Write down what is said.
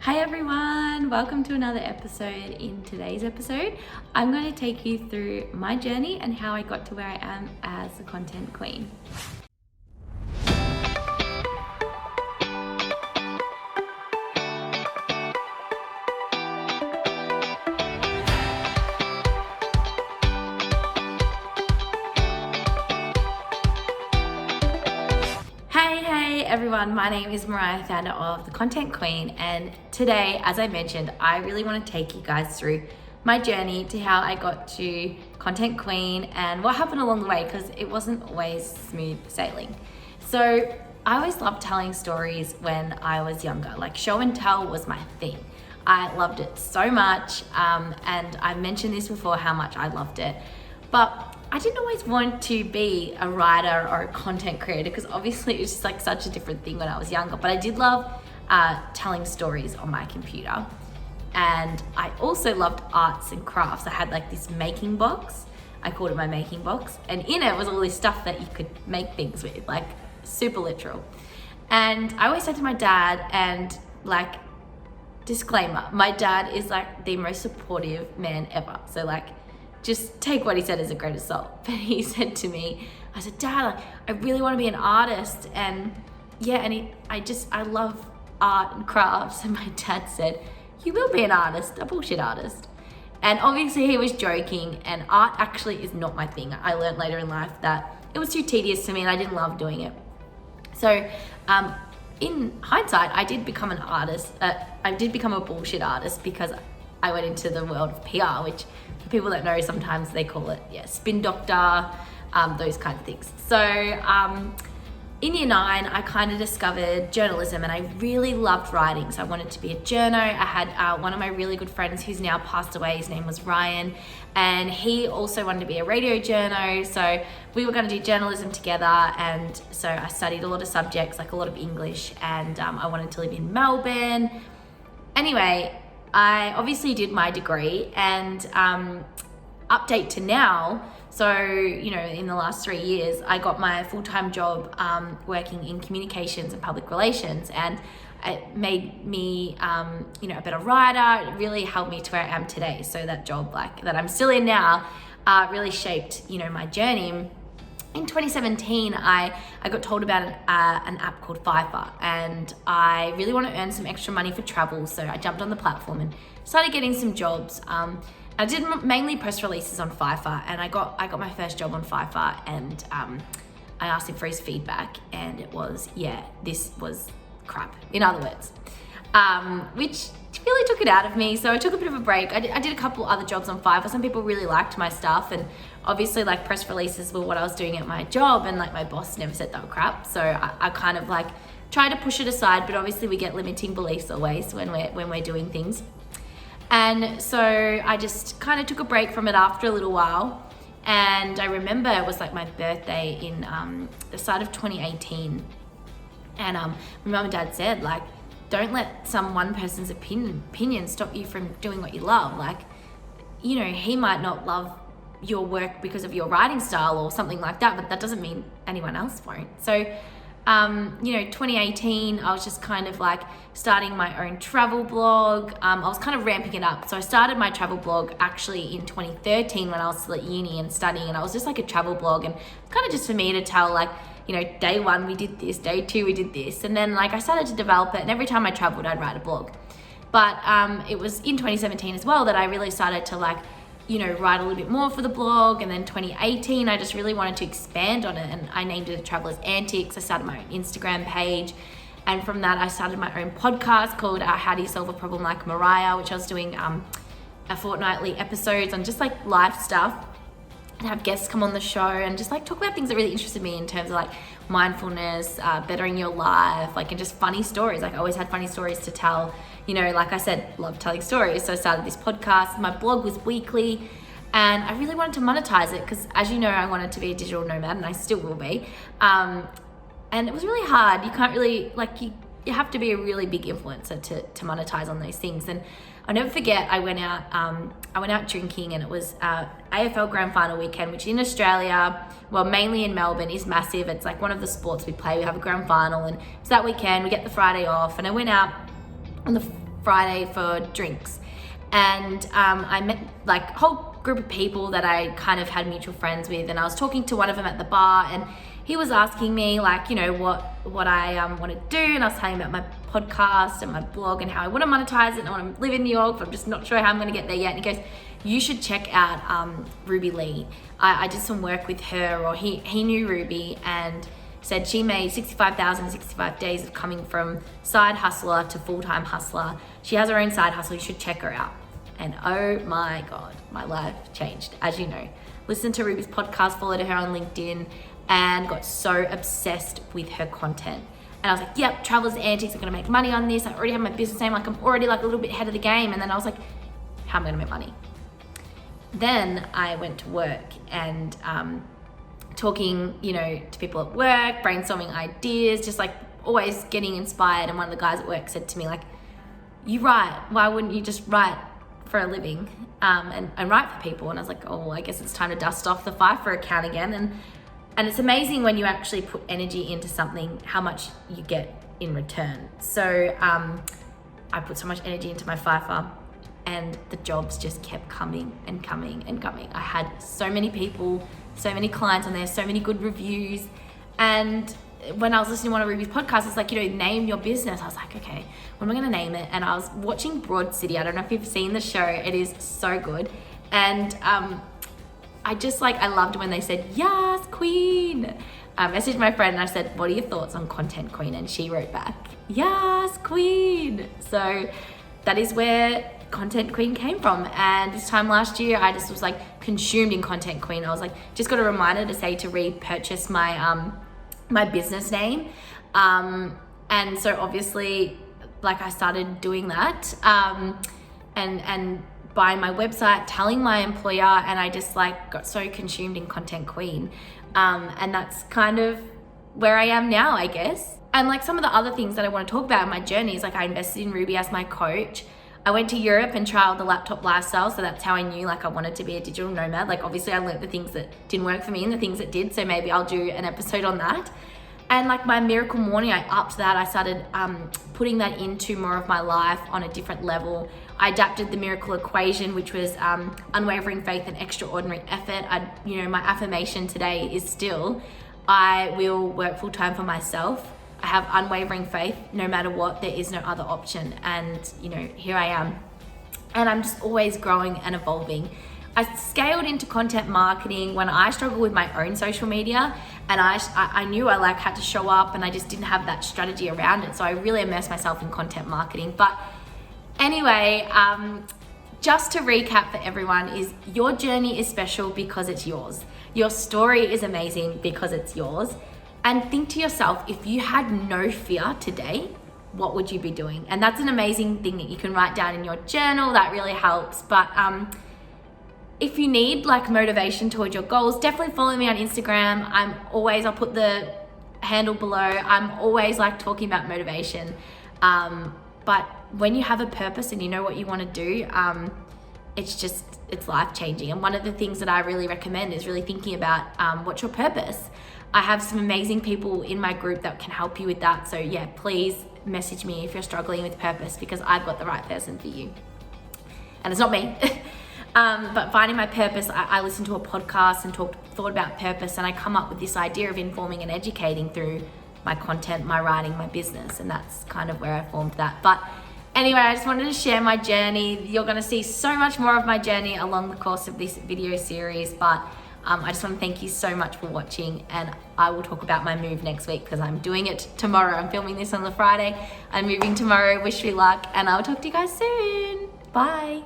Hi everyone, welcome to another episode. In today's episode, I'm going to take you through my journey and how I got to where I am as a content queen. Hey everyone, my name is Mariah, founder of The Content Queen, and today, as I mentioned, I really want to take you guys through my journey to how I got to Content Queen and what happened along the way, because it wasn't always smooth sailing. So I always loved telling stories when I was younger. Like, show and tell was my thing. I loved it so much, and I've mentioned this before, how much I loved it. But I didn't always want to be a writer or a content creator, because obviously it was just like such a different thing when I was younger. But I did love telling stories on my computer. And I also loved arts and crafts. I had like this making box. I called it my making box. And in it was all this stuff that you could make things with, like super literal. And I always said to my dad, and like, disclaimer, my dad is like the most supportive man ever. So like, just take what he said as a grain of salt. But he said to me, I said, Dad, like, I really want to be an artist. And yeah, and I love art and crafts. And my dad said, you will be an artist, a bullshit artist. And obviously he was joking, and art actually is not my thing. I learned later in life that it was too tedious for me and I didn't love doing it. So in hindsight, I did become an artist. I did become a bullshit artist because I went into the world of PR, which for people that know, sometimes they call it, spin doctor, those kind of things. So in year 9, I kind of discovered journalism, and I really loved writing. So I wanted to be a journo. I had one of my really good friends who's now passed away. His name was Ryan, and he also wanted to be a radio journo. So we were going to do journalism together. And so I studied a lot of subjects, like a lot of English, and I wanted to live in Melbourne. Anyway, I obviously did my degree, and update to now. So, you know, in the last 3 years, I got my full-time job working in communications and public relations, and it made me, a better writer. It really helped me to where I am today. So that job, like that I'm still in now, really shaped, my journey. In 2017, I got told about an app called Fiverr, and I really want to earn some extra money for travel. So I jumped on the platform and started getting some jobs. I did mainly press releases on Fiverr, and I got my first job on Fiverr, and I asked him for his feedback, and it was, this was crap, in other words, which really took it out of me. So I took a bit of a break. I did a couple other jobs on Fiverr. Some people really liked my stuff, and obviously like press releases were what I was doing at my job, and like my boss never said they were crap. So I kind of like try to push it aside, but obviously we get limiting beliefs always when we're doing things. And so I just kind of took a break from it after a little while. And I remember it was like my birthday in the start of 2018. And my mum and dad said, like, don't let one person's opinion stop you from doing what you love. Like, he might not love your work because of your writing style or something like that, but that doesn't mean anyone else won't. So 2018, I was just kind of like starting my own travel blog. I was kind of ramping it up. So I started my travel blog actually in 2013 when I was still at uni and studying, and I was just like a travel blog, and kind of just for me to tell, like, day 1 we did this, day 2 we did this, and then like I started to develop it, and every time I traveled I'd write a blog. But it was in 2017 as well that I really started to like, write a little bit more for the blog. And then 2018, I just really wanted to expand on it, and I named it Traveler's Antics. I started my own Instagram page, and from that I started my own podcast called How Do You Solve a Problem Like Mariah, which I was doing a fortnightly episodes on just like life stuff, and have guests come on the show and just like talk about things that really interested me in terms of like mindfulness, bettering your life, like, and just funny stories. Like, I always had funny stories to tell. Like I said, love telling stories. So I started this podcast. My blog was weekly, and I really wanted to monetize it because, as you know, I wanted to be a digital nomad, and I still will be. And it was really hard. You can't really, like, you have to be a really big influencer to monetize on those things. And I'll never forget, I went out drinking, and it was AFL Grand Final weekend, which in Australia, well, mainly in Melbourne, is massive. It's like one of the sports we play. We have a grand final, and it's that weekend. We get the Friday off, and I went out on the Friday for drinks. And I met like a whole group of people that I kind of had mutual friends with, and I was talking to one of them at the bar, and he was asking me like, you know, what I want to do, and I was telling him about my podcast and my blog and how I want to monetize it and I want to live in New York, but I'm just not sure how I'm going to get there yet. And he goes, you should check out Ruby Lee. I did some work with her, or he knew Ruby, and said she made 65,000 in 65 days of coming from side hustler to full-time hustler. She has her own side hustle. You should check her out. And oh my God, my life changed, as you know. Listened to Ruby's podcast, followed her on LinkedIn, and got so obsessed with her content. And I was like, yep, Traveler's Antics, I'm gonna make money on this. I already have my business name, like I'm already like a little bit ahead of the game. And then I was like, how am I gonna make money? Then I went to work and talking, you know, to people at work, brainstorming ideas, just like always getting inspired. And one of the guys at work said to me like, you write, why wouldn't you just write for a living and write for people? And I was like, oh, I guess it's time to dust off the Fiverr account again. And it's amazing when you actually put energy into something, how much you get in return. So I put so much energy into my Fiverr, and the jobs just kept coming and coming and coming. I had so many people, so many clients on there, so many good reviews. And when I was listening to one of Ruby's podcasts, it's like, you know, name your business. I was like, okay, what am I gonna name it? And I was watching Broad City. I don't know if you've seen the show. It is so good. And I just like, I loved when they said, yes, queen. I messaged my friend and I said, what are your thoughts on Content Queen? And she wrote back, yes, queen. So that is where Content Queen came from. And this time last year, I just was like consumed in Content Queen. I was like, just got a reminder to say to repurchase my my business name. And so obviously, like I started doing that and buying my website, telling my employer, and I just like got so consumed in Content Queen. And that's kind of where I am now, I guess. And like some of the other things that I want to talk about in my journey is like I invested in Ruby as my coach. I went to Europe and trialed the laptop lifestyle, so that's how I knew like I wanted to be a digital nomad. Like obviously I learned the things that didn't work for me and the things that did, so maybe I'll do an episode on that. And like my miracle morning, I upped that. I started putting that into more of my life on a different level. I adapted the miracle equation, which was unwavering faith and extraordinary effort. My affirmation today is still, I will work full time for myself. I have unwavering faith, no matter what, there is no other option. And you know, here I am. And I'm just always growing and evolving. I scaled into content marketing when I struggled with my own social media, and I knew I like had to show up, and I just didn't have that strategy around it. So I really immersed myself in content marketing. But anyway, just to recap for everyone, is your journey is special because it's yours. Your story is amazing because it's yours. And think to yourself, if you had no fear today, what would you be doing? And that's an amazing thing that you can write down in your journal. That really helps. But if you need like motivation towards your goals, definitely follow me on Instagram. I'll put the handle below. I'm always like talking about motivation. But when you have a purpose and you know what you want to do, it's life changing. And one of the things that I really recommend is really thinking about what's your purpose. I have some amazing people in my group that can help you with that. So yeah, please message me if you're struggling with purpose, because I've got the right person for you. And it's not me. But finding my purpose, I listened to a podcast and thought about purpose, and I come up with this idea of informing and educating through my content, my writing, my business, and that's kind of where I formed that. But anyway, I just wanted to share my journey. You're going to see so much more of my journey along the course of this video series, but I just want to thank you so much for watching, and I will talk about my move next week because I'm doing it tomorrow. I'm filming this on the Friday. I'm moving tomorrow. Wish me luck, and I'll talk to you guys soon. Bye.